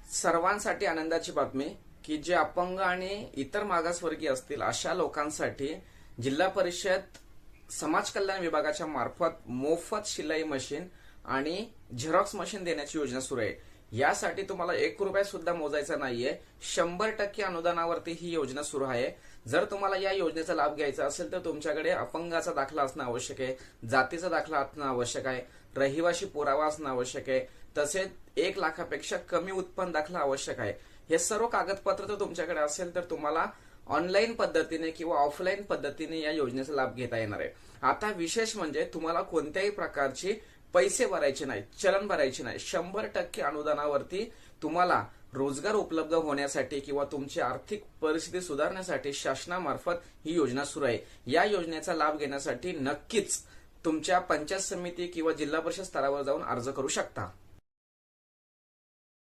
सर्वांसाठी आनंदाची बातमी की जे अपंग आणि इतर मागासवर्गीय असतील अशा लोकांसाठी जिल्हा परिषद समाज कल्याण विभागाच्या मार्फत मोफत शिलाई मशीन आणि झेरॉक्स मशीन देण्याची योजना सुरू आहे। यासाठी तुम्हाला 1 रुपया सुद्धा मोजायचा नाहीये। 100% अनुदानावरती ही योजना सुरू आहे। जर तुम्हाला या योजनेचा लाभ घ्यायचा असेल तर तुमच्याकडे अपंगाचा दाखला असणं आवश्यक आहे, जातीचा दाखला असणं आवश्यक आहे, रहिवासी पुरावा असणं आवश्यक आहे, तसेच 1 लाखापेक्षा कमी उत्पन्न दाखला आवश्यक आहे। हे सर्व कागदपत्र जर तुमच्याकडे असेल तर तुम्हाला ऑनलाईन पद्धतीने किंवा ऑफलाईन पद्धतीने या योजनेचा लाभ घेता येणार आहे। आता विशेष म्हणजे तुम्हाला कोणत्याही प्रकारची पैसे भरायचे नाही, चलन भरायचे नाही। 100% अनुदानावरती तुम्हाला रोजगार उपलब्ध होण्यासाठी किंवा तुमची आर्थिक परिस्थिती सुधारण्यासाठी शासनामार्फत ही योजना सुरू आहे। या योजनेचा लाभ घेण्यासाठी नक्कीच तुमच्या पंचायत समिती किंवा जिल्हा परिषद स्तरावर जाऊन अर्ज करू शकता।